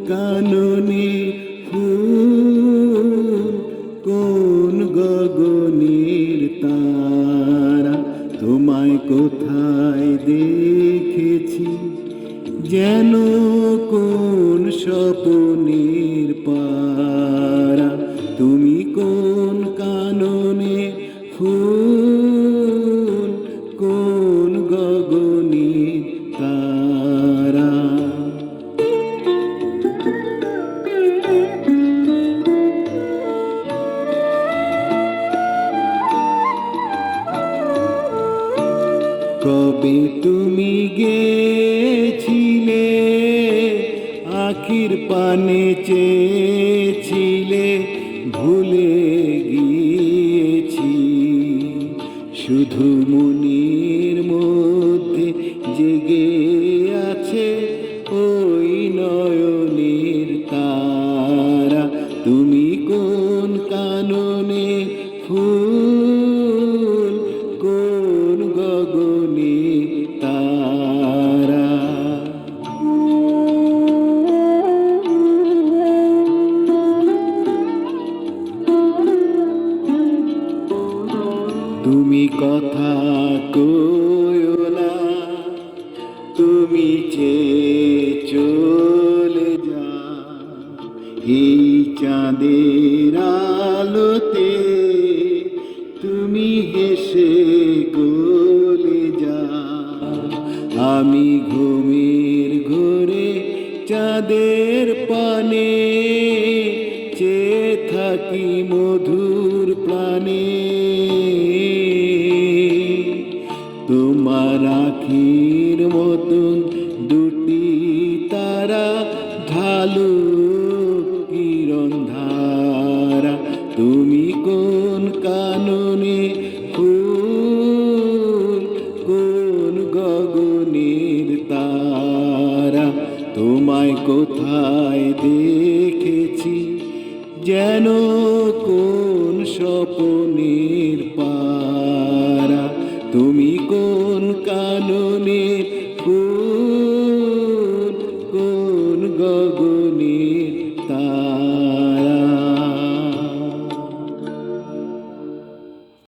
কাননে ফুল, কোন গগনের তারা, তোমায় কোথায় দেখেছি যেন কোন স্বপ্নের পারা। তুমি কোন কাননে ফুল, কোন গগনের তারা। কবে তুমি গেছিলে, আখির পানে চেয়েছিলে, ভুলে গিয়েছি। শুধু মনের মধ্যে জেগে আছে ওই নয়নের তারা। তুমি কোন কাননে ফুল, কোন গগনে তারা। তুমি কথা কইও না, তুমি চেয়ে চলে যা, এই চাঁদের আলোতে তুমি হেসে গলে যা। আমি ঘুমের ঘোরে চাঁদের পানে চেয়ে থাকি মধুর প্রাণে। তোমার আখির মতন দুটি তারা, ঢালু কিরণ ধারা। তুমি কোন কাননে ফুল, কোন গগনের তারা। তোমায় কোথায় দেখেছি যেন কোন স্বপ্নের পারা। তুমি কোন কাননে